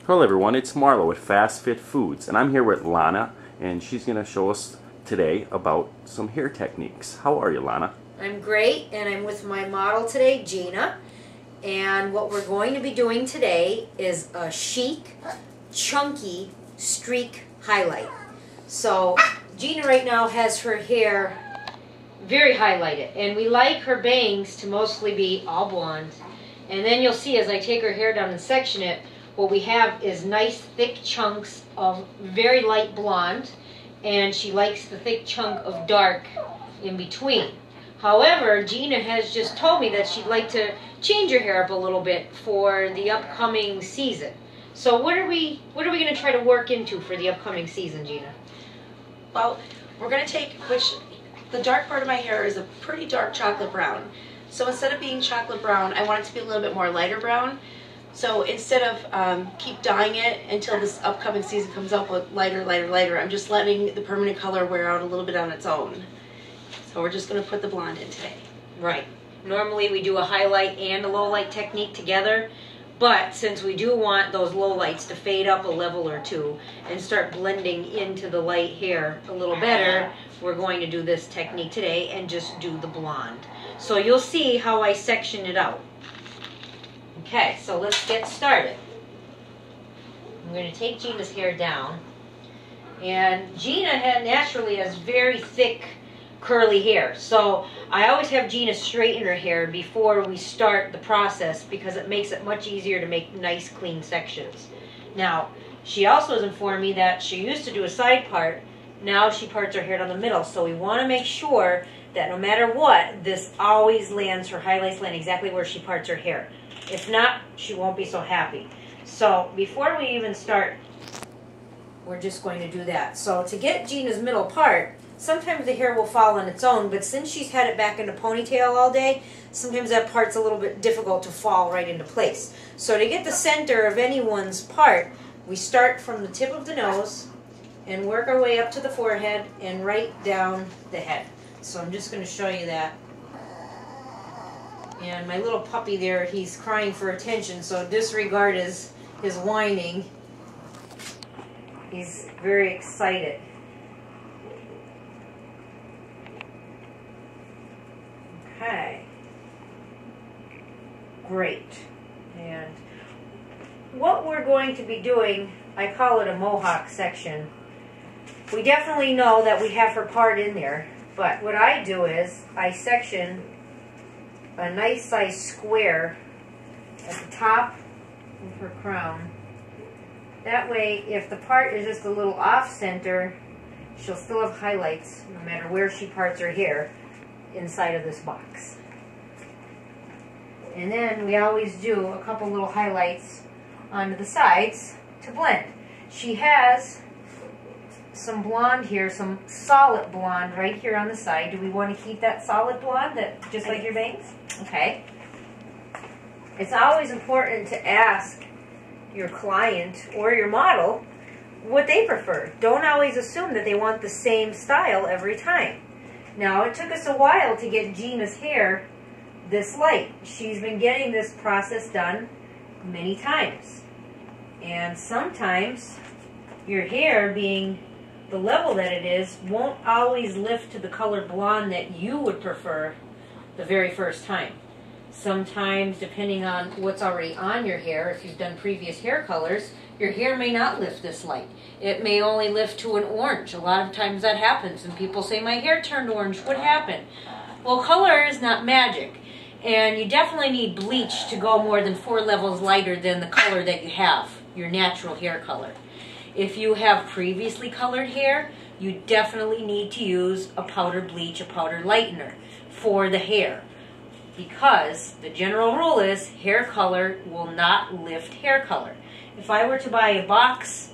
Hello everyone, it's Marlo with Fast Fit Foods, and I'm here with Lana, and she's going to show us today about some hair techniques. How are you, Lana? I'm great, and I'm with my model today, Gina. And what we're going to be doing today is a chic, chunky streak highlight. So Gina right now has her hair very highlighted, and we like her bangs to mostly be all blonde. And then you'll see as I take her hair down and section it, what we have is nice thick chunks of very light blonde, and she likes the thick chunk of dark in between. However, Gina has just told me that she'd like to change her hair up a little bit for the upcoming season. So what are we going to try to work into for the upcoming season, Gina? Well, we're going to take, the dark part of my hair is a pretty dark chocolate brown. So instead of being chocolate brown, I want it to be a little bit more lighter brown. So instead of keep dyeing it until this upcoming season comes up with lighter, I'm just letting the permanent color wear out a little bit on its own. So we're just going to put the blonde in today. Right. Normally we do a highlight and a low light technique together, but since we do want those low lights to fade up a level or two and start blending into the light hair a little better, we're going to do this technique today and just do the blonde. So you'll see how I section it out. Okay, so let's get started. I'm going to take Gina's hair down, and Gina naturally has very thick curly hair, so I always have Gina straighten her hair before we start the process because it makes it much easier to make nice clean sections. Now, she also has informed me that she used to do a side part, now she parts her hair down the middle, so we want to make sure that no matter what, this always lands, her highlights land exactly where she parts her hair. If not, she won't be so happy. So before we even start, we're just going to do that. So to get Gina's middle part, sometimes the hair will fall on its own, but since she's had it back in a ponytail all day, sometimes that part's a little bit difficult to fall right into place. So to get the center of anyone's part, we start from the tip of the nose and work our way up to the forehead and right down the head. So I'm just going to show you that. And my little puppy there, he's crying for attention, so disregard his whining. He's very excited. Okay. Great. And what we're going to be doing, I call it a mohawk section. We definitely know that we have her part in there, but what I do is I section a nice size square at the top of her crown. That way, if the part is just a little off center, she'll still have highlights no matter where she parts her hair inside of this box. And then we always do a couple little highlights onto the sides to blend. She has some blonde here, some solid blonde right here on the side. Do we want to keep that solid blonde, that just like your bangs? Okay. It's always important to ask your client or your model what they prefer. Don't always assume that they want the same style every time. Now, it took us a while to get Gina's hair this light. She's been getting this process done many times. And sometimes your hair, being the level that it is, won't always lift to the color blonde that you would prefer the very first time. Sometimes, depending on what's already on your hair, if you've done previous hair colors, your hair may not lift this light. It may only lift to an orange. A lot of times that happens, and people say, my hair turned orange, what happened? Well, color is not magic, and you definitely need bleach to go more than 4 levels lighter than the color that you have, your natural hair color. If you have previously colored hair, you definitely need to use a powder bleach, a powder lightener for the hair. Because the general rule is hair color will not lift hair color. If I were to buy a box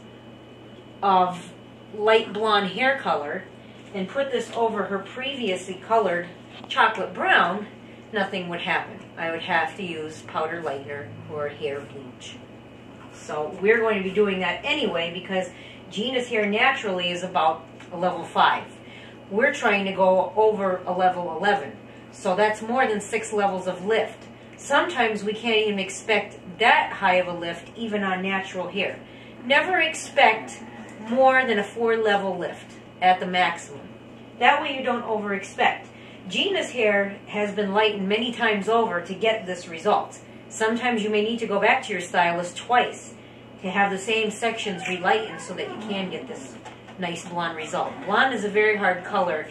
of light blonde hair color and put this over her previously colored chocolate brown, nothing would happen. I would have to use powder lightener or hair bleach. So we're going to be doing that anyway because Gina's hair naturally is about a level 5. We're trying to go over a level 11. So that's more than 6 levels of lift. Sometimes we can't even expect that high of a lift even on natural hair. Never expect more than a 4-level lift at the maximum. That way you don't over-expect. Gina's hair has been lightened many times over to get this result. Sometimes you may need to go back to your stylist twice to have the same sections relightened so that you can get this nice blonde result. Blonde is a very hard color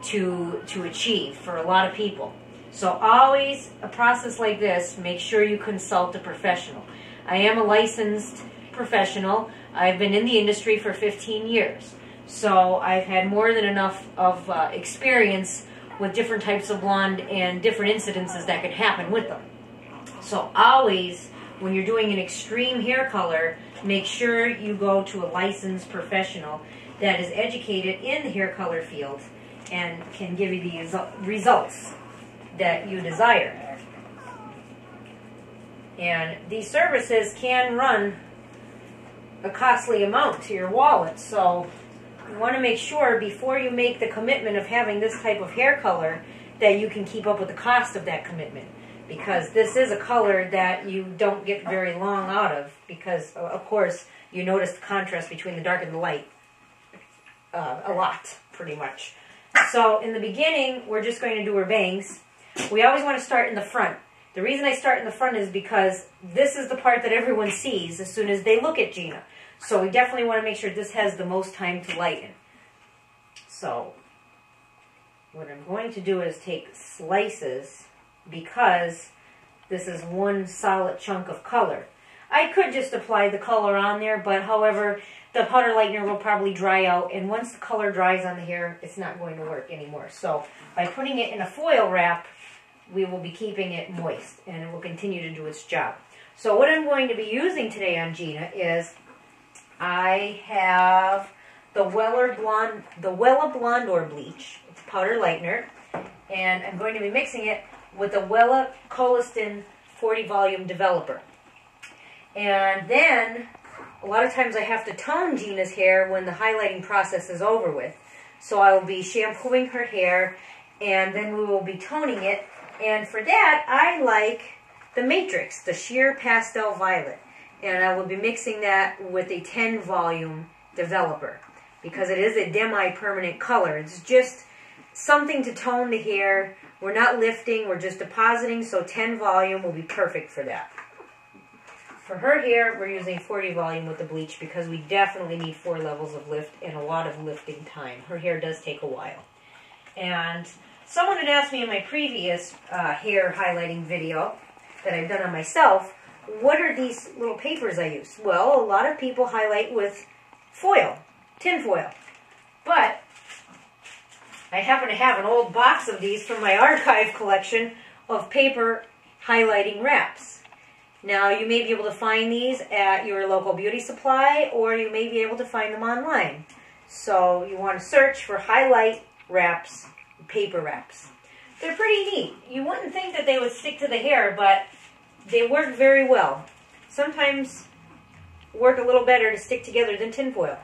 to achieve for a lot of people. So always, a process like this, make sure you consult a professional. I am a licensed professional. I've been in the industry for 15 years. So I've had more than enough of experience with different types of blonde and different incidences that could happen with them. So always, when you're doing an extreme hair color, make sure you go to a licensed professional that is educated in the hair color field and can give you the results that you desire. And these services can run a costly amount to your wallet, so you want to make sure before you make the commitment of having this type of hair color that you can keep up with the cost of that commitment, because this is a color that you don't get very long out of, because of course you notice the contrast between the dark and the light a lot, pretty much. So in the beginning, we're just going to do her bangs. We always want to start in the front. The reason I start in the front is because this is the part that everyone sees as soon as they look at Gina. So we definitely want to make sure this has the most time to lighten. So what I'm going to do is take slices, because this is one solid chunk of color. I could just apply the color on there, but however, the powder lightener will probably dry out, and once the color dries on the hair, it's not going to work anymore. So by putting it in a foil wrap, we will be keeping it moist, and it will continue to do its job. So what I'm going to be using today on Gina is, I have the Wella Blonde Bleach. It's powder lightener, and I'm going to be mixing it with the Wella Colistin 40 volume developer. And then a lot of times I have to tone Gina's hair when the highlighting process is over with. So I will be shampooing her hair, and then we will be toning it. And for that, I like the Matrix, the Sheer Pastel Violet. And I will be mixing that with a 10 volume developer, because it is a demi-permanent color. It's just something to tone the hair. We're not lifting, we're just depositing, so 10 volume will be perfect for that. For her hair, we're using 40 volume with the bleach, because we definitely need 4 levels of lift and a lot of lifting time. Her hair does take a while. And someone had asked me in my previous hair highlighting video that I've done on myself, what are these little papers I use? Well, a lot of people highlight with foil, tin foil. But I happen to have an old box of these from my archive collection of paper highlighting wraps. Now, you may be able to find these at your local beauty supply, or you may be able to find them online. So you want to search for highlight wraps, paper wraps. They're pretty neat. You wouldn't think that they would stick to the hair, but they work very well. Sometimes work a little better to stick together than tinfoil.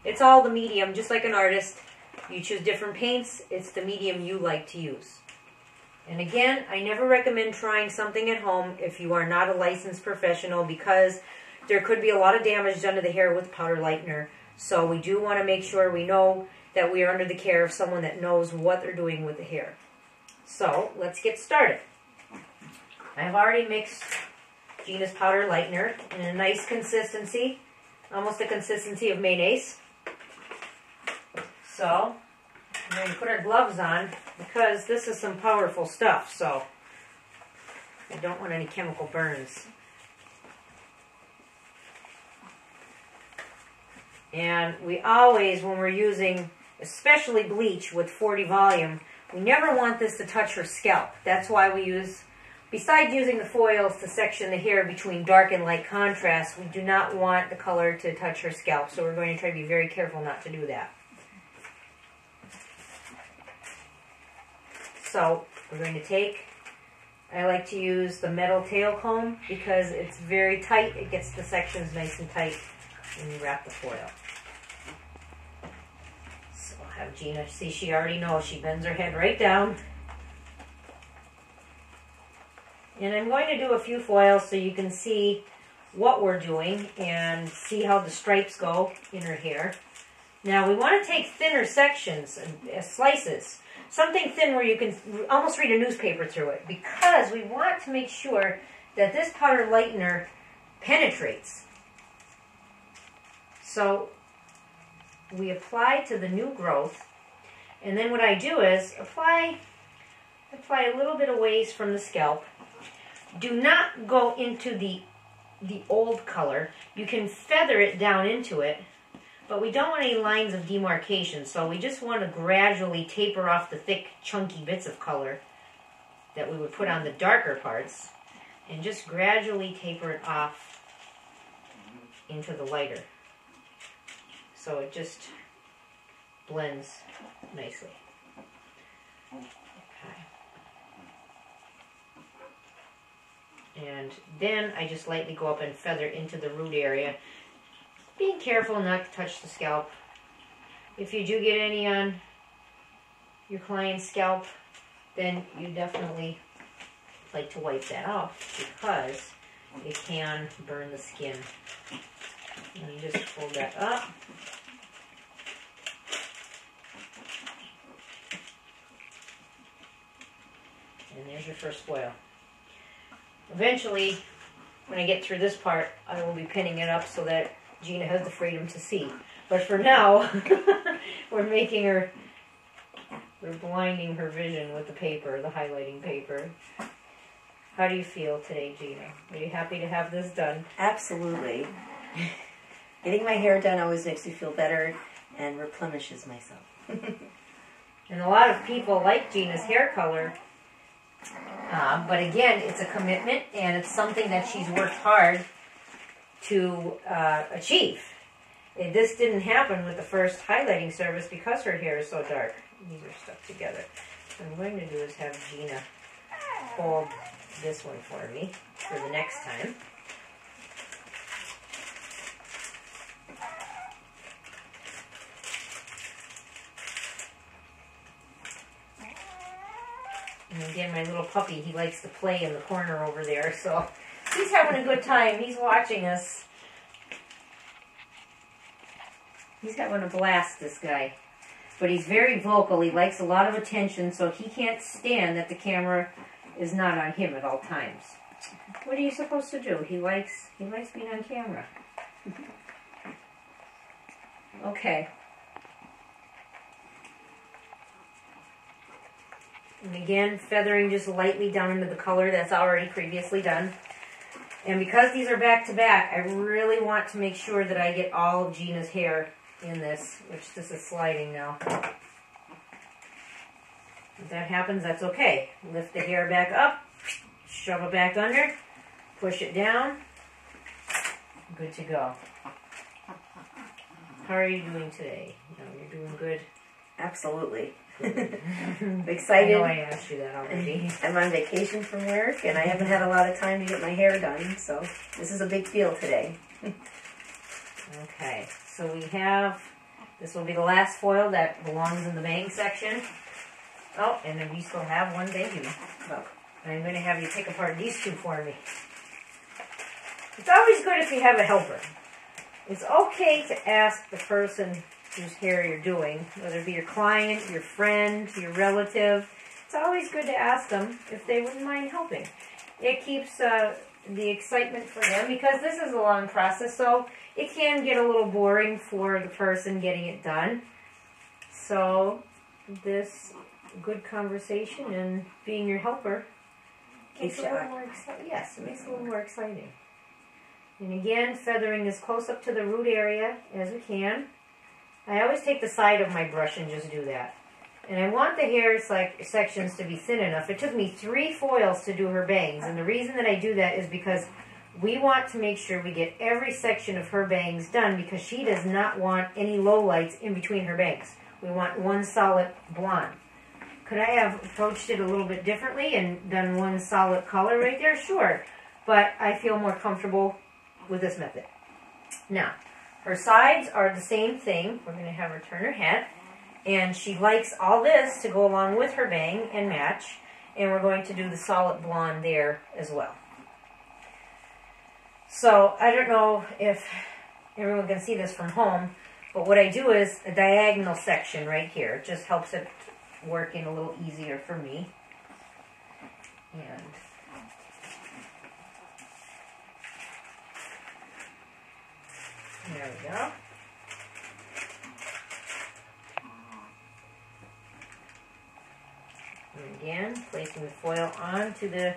It's all the medium, just like an artist. You choose different paints, it's the medium you like to use. And again, I never recommend trying something at home if you are not a licensed professional, because there could be a lot of damage done to the hair with powder lightener. So we do want to make sure we know that we are under the care of someone that knows what they're doing with the hair. So let's get started. I've already mixed Gina's powder lightener in a nice consistency, almost the consistency of mayonnaise. So I'm going to put our gloves on, because this is some powerful stuff, so I don't want any chemical burns. And we always, when we're using especially bleach with 40 volume, we never want this to touch her scalp. That's why we use, besides using the foils to section the hair between dark and light contrast, we do not want the color to touch her scalp, so we're going to try to be very careful not to do that. So we're going to take, I like to use the metal tail comb, because it's very tight. It gets the sections nice and tight when you wrap the foil. So I'll have Gina, see, she already knows. She bends her head right down. And I'm going to do a few foils so you can see what we're doing and see how the stripes go in her hair. Now we want to take thinner sections and slices. Something thin where you can almost read a newspaper through it, because we want to make sure that this powder lightener penetrates. So we apply to the new growth, and then what I do is apply a little bit of waste from the scalp. Do not go into the old color. You can feather it down into it, but we don't want any lines of demarcation, so we just want to gradually taper off the thick, chunky bits of color that we would put on the darker parts, and just gradually taper it off into the lighter. So it just blends nicely. Okay. And then I just lightly go up and feather into the root area, being careful not to touch the scalp. If you do get any on your client's scalp, then you definitely like to wipe that off, because it can burn the skin. And you just fold that up. And there's your first foil. Eventually, when I get through this part, I will be pinning it up so that Gina has the freedom to see. But for now, we're blinding her vision with the paper, the highlighting paper. How do you feel today, Gina? Are you happy to have this done? Absolutely. Getting my hair done always makes me feel better and replenishes myself. And a lot of people like Gina's hair color, but again, it's a commitment, and it's something that she's worked hard to achieve. This didn't happen with the first highlighting service because her hair is so dark. These are stuck together. What I'm going to do is have Gina hold this one for me for the next time. And again, my little puppy, he likes to play in the corner over there, so he's having a good time. He's watching us. He's having a blast, this guy. But he's very vocal. He likes a lot of attention, so he can't stand that the camera is not on him at all times. What are you supposed to do? He likes being on camera. Okay. And again, feathering just lightly down into the color that's already previously done. And because these are back to back, I really want to make sure that I get all of Gina's hair in this, which this is sliding now. If that happens, that's okay. Lift the hair back up, shove it back under, push it down. Good to go. How are you doing today? You're doing good? Absolutely. I'm excited. I know I asked you that already. I'm on vacation from work, and I haven't had a lot of time to get my hair done, so this is a big deal today. Okay, so we have, this will be the last foil that belongs in the bang section. Oh, and then we still have one baby. Oh, I'm going to have you pick apart these two for me. It's always good if you have a helper. It's okay to ask the person whose hair you're doing, whether it be your client, your friend, your relative. It's always good to ask them if they wouldn't mind helping. It keeps the excitement for them, because this is a long process, so it can get a little boring for the person getting it done. So this good conversation and being your helper makes it a little more exciting. Yes, it makes it a little more exciting. And again, feathering as close up to the root area as we can. I always take the side of my brush and just do that. And I want the hair sections to be thin enough. It took me 3 foils to do her bangs, and the reason that I do that is because we want to make sure we get every section of her bangs done, because she does not want any lowlights in between her bangs. We want one solid blonde. Could I have approached it a little bit differently and done one solid color right there? Sure. But I feel more comfortable with this method. Now, her sides are the same thing. We're going to have her turn her head. And she likes all this to go along with her bang and match. and we're going to do the solid blonde there as well. So I don't know if everyone can see this from home, but what I do is a diagonal section right here. It just helps it working a little easier for me. And there we go. And again, placing the foil onto the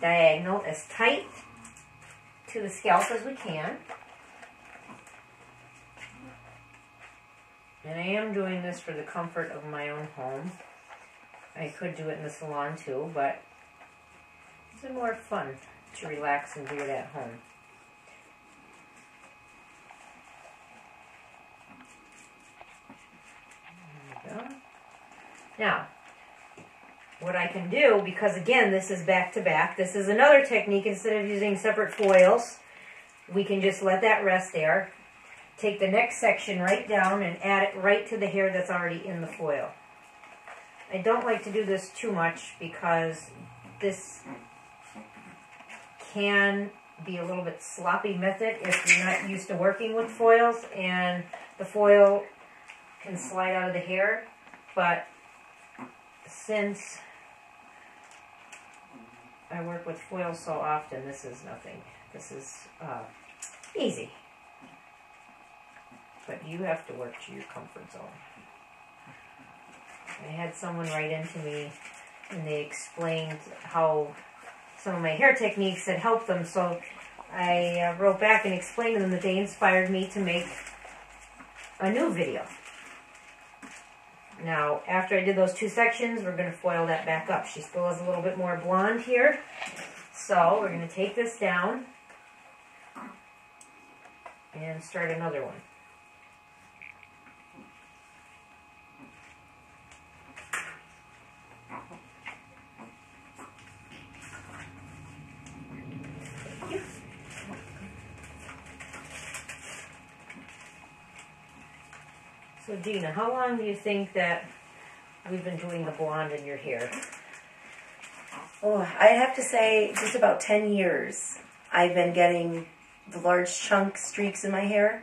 diagonal as tight to the scalp as we can. And I am doing this for the comfort of my own home. I could do it in the salon too, but it's more fun to relax and do it at home. There we go. Now, what I can do, because again, this is back to back, this is another technique. Instead of using separate foils, we can just let that rest there. Take the next section right down and add it right to the hair that's already in the foil. I don't like to do this too much because this can be a little bit sloppy method if you're not used to working with foils, and the foil can slide out of the hair. But since I work with foil so often, this is nothing. This is easy. But you have to work to your comfort zone. I had someone write into me and they explained how some of my hair techniques had helped them, so I wrote back and explained to them that they inspired me to make a new video. Now, after I did those two sections, we're going to foil that back up. She still has a little bit more blonde here, so we're going to take this down and start another one. So Gina, how long do you think that we've been doing the blonde in your hair? Oh, I'd have to say just about 10 years. I've been getting the large chunk streaks in my hair.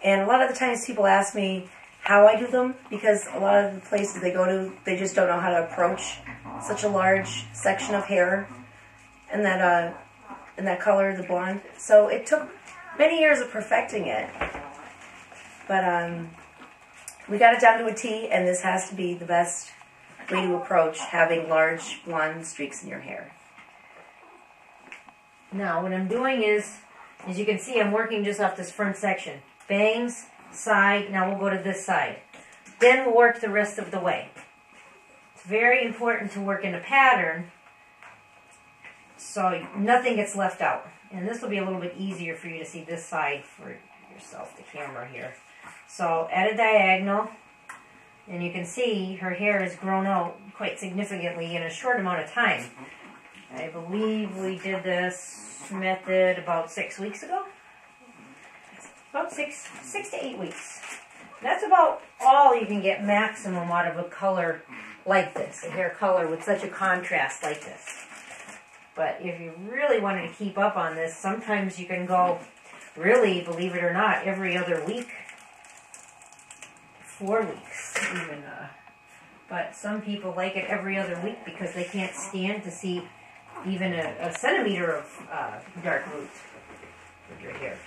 And a lot of the times people ask me how I do them, because a lot of the places they go to, they just don't know how to approach such a large section of hair and that color, the blonde. So it took many years of perfecting it. But we got it down to a T, and this has to be the best way to approach having large blonde streaks in your hair. Now, what I'm doing is, as you can see, I'm working just off this front section. Bangs, side, now we'll go to this side. Then we'll work the rest of the way. It's very important to work in a pattern so nothing gets left out. And this will be a little bit easier for you to see this side for yourself, the camera here. So at a diagonal, and you can see her hair has grown out quite significantly in a short amount of time. I believe we did this method about 6 weeks ago. About six to 8 weeks. That's about all you can get maximum out of a color like this, a hair color with such a contrast like this. But if you really wanted to keep up on this, sometimes you can go, really, believe it or not, every other week. 4 weeks even. But some people like it every other week because they can't stand to see even a centimeter of dark roots with your hair.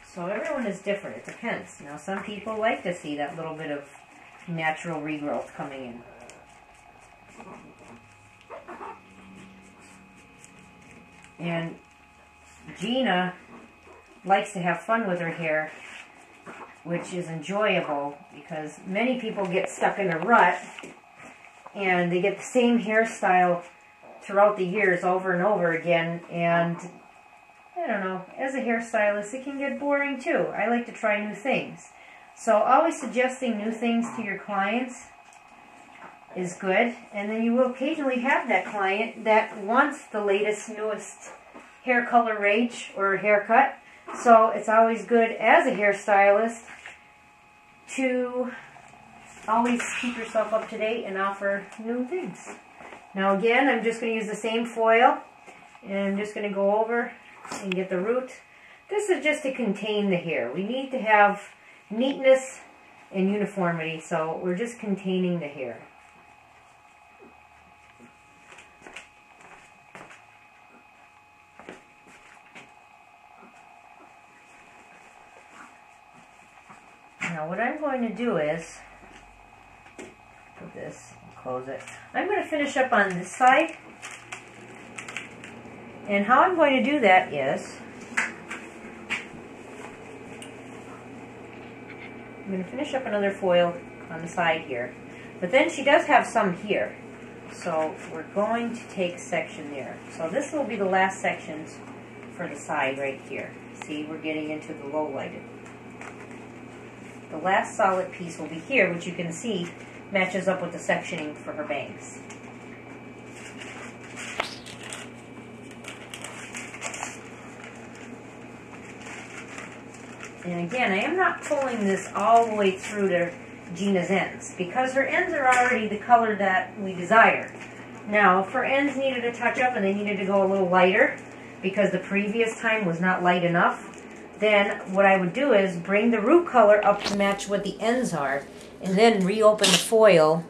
So everyone is different. It depends. Now, some people like to see that little bit of natural regrowth coming in. And Gina likes to have fun with her hair, which is enjoyable because many people get stuck in a rut and they get the same hairstyle throughout the years over and over again, and I don't know, as a hairstylist it can get boring too. I like to try new things. So always suggesting new things to your clients is good, and then you will occasionally have that client that wants the latest, newest hair color rage or haircut. So it's always good as a hairstylist to always keep yourself up to date and offer new things. Now again, I'm just going to use the same foil, and I'm just going to go over and get the root. This is just to contain the hair. We need to have neatness and uniformity, so we're just containing the hair. Now what I'm going to do is, put this, close it. I'm going to finish up on this side. And how I'm going to do that is, I'm going to finish up another foil on the side here. But then she does have some here. So we're going to take a section there. So this will be the last sections for the side right here. See, we're getting into the low lighted. The last solid piece will be here, which you can see matches up with the sectioning for her bangs. And again, I am not pulling this all the way through to Gina's ends, because her ends are already the color that we desire. Now, if her ends needed a touch up and they needed to go a little lighter, because the previous time was not light enough, then what I would do is bring the root color up to match what the ends are, and then reopen the foil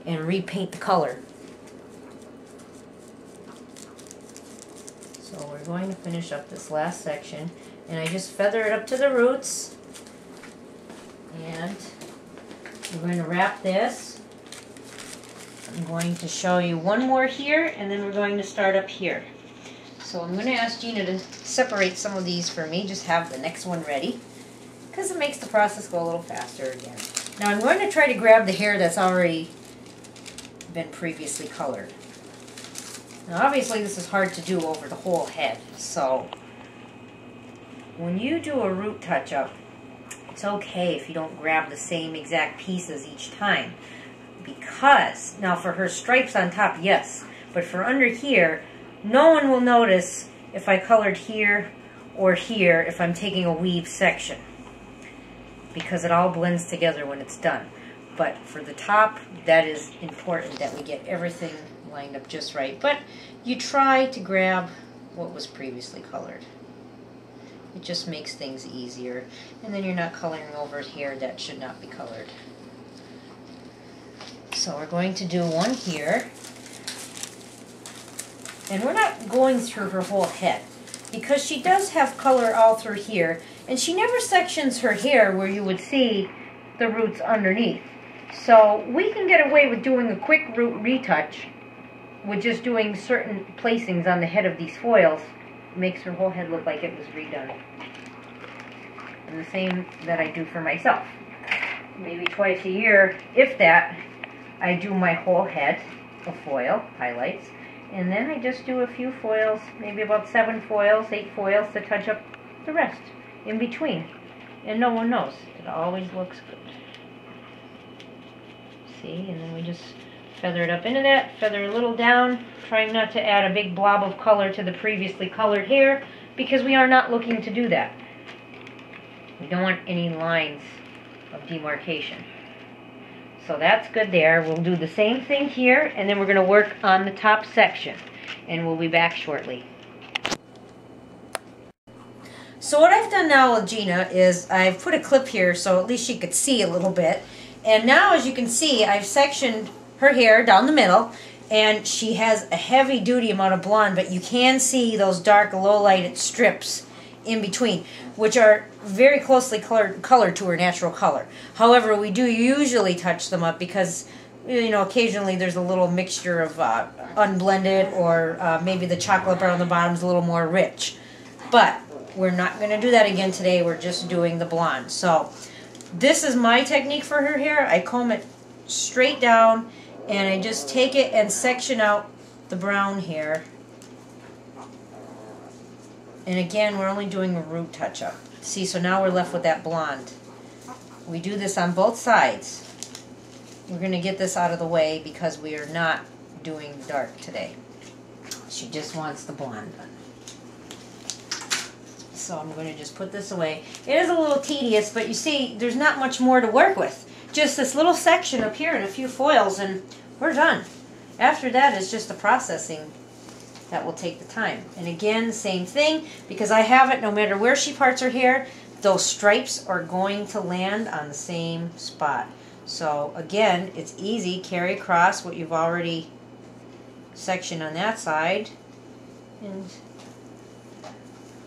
and repaint the color. So we're going to finish up this last section, and I just feather it up to the roots, and we're going to wrap this. I'm going to show you one more here, and then we're going to start up here. So I'm going to ask Gina to separate some of these for me, just have the next one ready, because it makes the process go a little faster again. Now I'm going to try to grab the hair that's already been previously colored. Now obviously this is hard to do over the whole head, so when you do a root touch-up, it's okay if you don't grab the same exact pieces each time, because, now for her stripes on top, yes, but for under here, no one will notice if I colored here or here if I'm taking a weave section, because it all blends together when it's done. But for the top, that is important that we get everything lined up just right. But you try to grab what was previously colored. It just makes things easier. And then you're not coloring over here that should not be colored. So we're going to do one here. And we're not going through her whole head, because she does have color all through here, and she never sections her hair where you would see the roots underneath. So we can get away with doing a quick root retouch with just doing certain placings on the head of these foils. It makes her whole head look like it was redone. And the same that I do for myself. Maybe twice a year, if that, I do my whole head of foil, highlights. And then I just do a few foils, maybe about 7 foils, 8 foils to touch up the rest in between. And no one knows. It always looks good. See, and then we just feather it up into that, feather a little down, trying not to add a big blob of color to the previously colored hair, because we are not looking to do that. We don't want any lines of demarcation. So that's good there. We'll do the same thing here, and then we're going to work on the top section, and we'll be back shortly. So what I've done now with Gina is I've put a clip here so at least she could see a little bit. And now, as you can see, I've sectioned her hair down the middle, and she has a heavy-duty amount of blonde, but you can see those dark, low-lighted strips in between, which are very closely colored to her natural color. However, we do usually touch them up because, you know, occasionally there's a little mixture of unblended, or maybe the chocolate brown on the bottom is a little more rich. But we're not going to do that again today. We're just doing the blonde. So this is my technique for her hair. I comb it straight down, and I just take it and section out the brown hair. And again, we're only doing a root touch-up. See, so now we're left with that blonde. We do this on both sides. We're going to get this out of the way because we are not doing dark today. She just wants the blonde done. So I'm going to just put this away. It is a little tedious, but you see, there's not much more to work with. Just this little section up here and a few foils, and we're done. After that, it's just the processing that will take the time. And again, same thing, because I have it no matter where she parts her hair, those stripes are going to land on the same spot. So again, it's easy. Carry across what you've already sectioned on that side and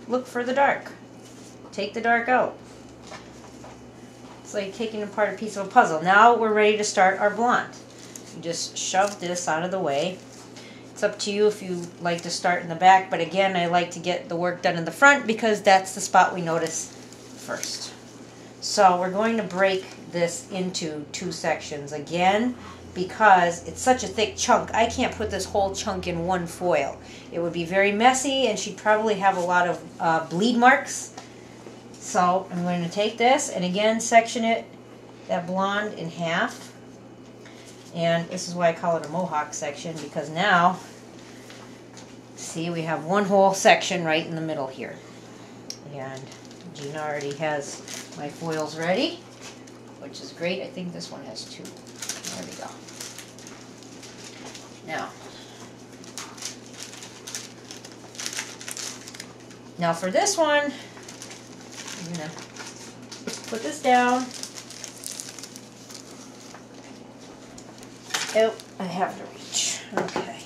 look for the dark. Take the dark out. It's like taking apart a piece of a puzzle. Now we're ready to start our blonde. You just shove this out of the way. It's up to you if you like to start in the back, but again, I like to get the work done in the front because that's the spot we notice first. So we're going to break this into 2 sections again because it's such a thick chunk. I can't put this whole chunk in one foil. It would be very messy and she'd probably have a lot of bleed marks. So I'm going to take this and again section it, that blonde, in half. And this is why I call it a mohawk section, because now, see, we have one whole section right in the middle here. And Gina already has my foils ready, which is great. I think this one has 2. There we go. Now for this one, I'm going to put this down. Oh, I have to reach. Okay.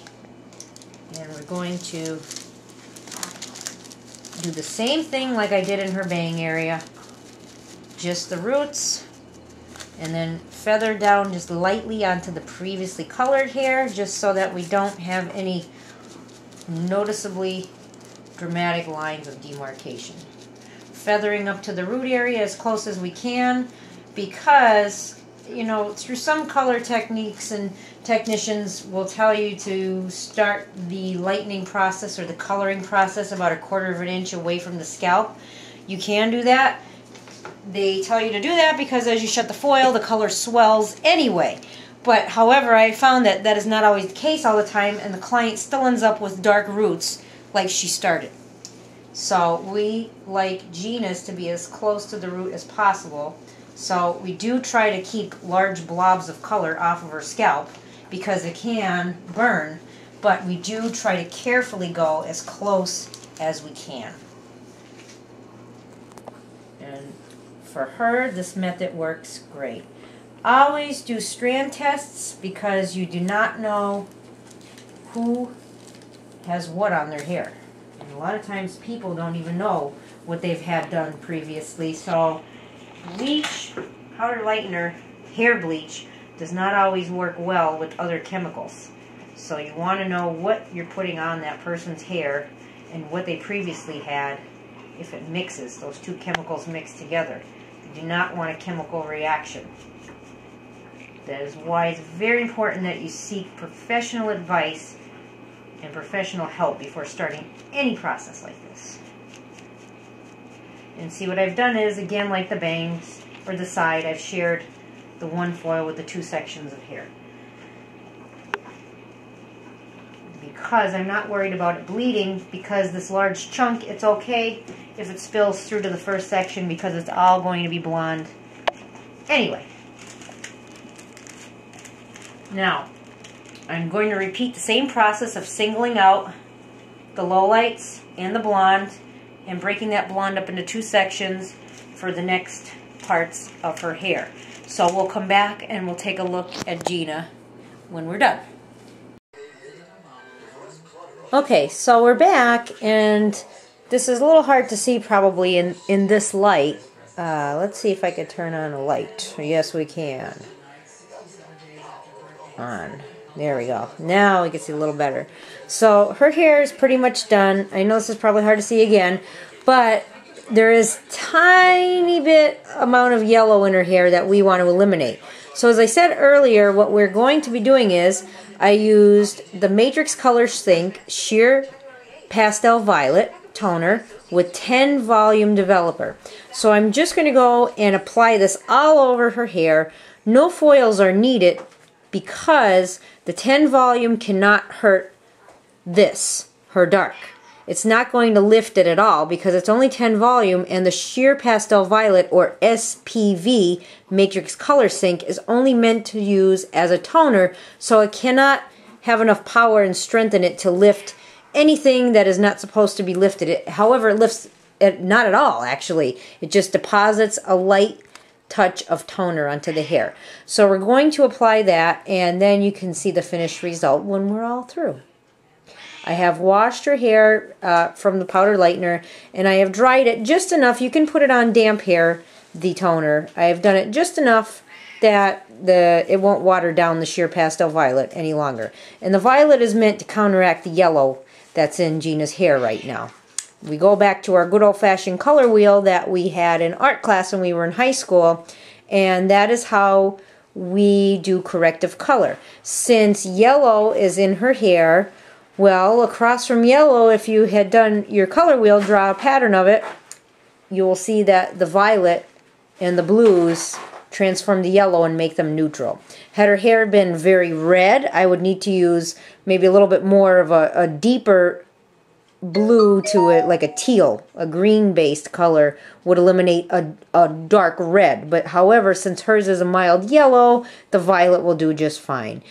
And we're going to do the same thing like I did in her bang area. Just the roots. And then feather down just lightly onto the previously colored hair, just so that we don't have any noticeably dramatic lines of demarcation. Feathering up to the root area as close as we can, because you know, through some color techniques and technicians will tell you to start the lightening process or the coloring process about 1/4 of an inch away from the scalp. You can do that. They tell you to do that because as you shut the foil, the color swells anyway. But however, I found that that is not always the case all the time, and the client still ends up with dark roots like she started. So we like Gina's to be as close to the root as possible. So we do try to keep large blobs of color off of her scalp because it can burn, but we do try to carefully go as close as we can. And for her, this method works great. Always do strand tests because you do not know who has what on their hair. And a lot of times people don't even know what they've had done previously. So bleach, powder lightener, hair bleach does not always work well with other chemicals. So you want to know what you're putting on that person's hair and what they previously had if it mixes, those 2 chemicals mix together. You do not want a chemical reaction. That is why it's very important that you seek professional advice and professional help before starting any process like this. And see, what I've done is, again, like the bangs or the side, I've shared the 1 foil with the 2 sections of hair. Because I'm not worried about it bleeding, because this large chunk, it's okay if it spills through to the first section because it's all going to be blonde anyway. Now, I'm going to repeat the same process of singling out the lowlights and the blonde and breaking that blonde up into 2 sections for the next parts of her hair. So we'll come back and we'll take a look at Gina when we're done. Okay, so we're back, and this is a little hard to see probably in this light. Let's see if I can turn on a light. Yes, we can. On. There we go. Now we can see a little better. So her hair is pretty much done. I know this is probably hard to see again, but there is tiny bit amount of yellow in her hair that we want to eliminate. So as I said earlier, what we're going to be doing is I used the Matrix Color Sync Sheer Pastel Violet toner with 10 volume developer. So I'm just going to go and apply this all over her hair. No foils are needed because the 10 volume cannot hurt this, her dark. It's not going to lift it at all because it's only 10 volume, and the Sheer Pastel Violet, or SPV, Matrix Color Sync, is only meant to use as a toner, so it cannot have enough power and strength in it to lift anything that is not supposed to be lifted. However, it lifts it not at all, actually. It just deposits a light touch of toner onto the hair. So we're going to apply that, and then you can see the finished result when we're all through. I have washed her hair from the powder lightener, and I have dried it just enough. You can put it on damp hair, the toner. I have done it just enough that it won't water down the sheer pastel violet any longer. And the violet is meant to counteract the yellow that's in Gina's hair right now. We go back to our good old-fashioned color wheel that we had in art class when we were in high school, and that is how we do corrective color. Since yellow is in her hair, well, across from yellow, if you had done your color wheel, draw a pattern of it, you will see that the violet and the blues transform the yellow and make them neutral. Had her hair been very red, I would need to use maybe a little bit more of a deeper blue to it, like a teal, a green-based color would eliminate a dark red. But however, since hers is a mild yellow, the violet will do just fine.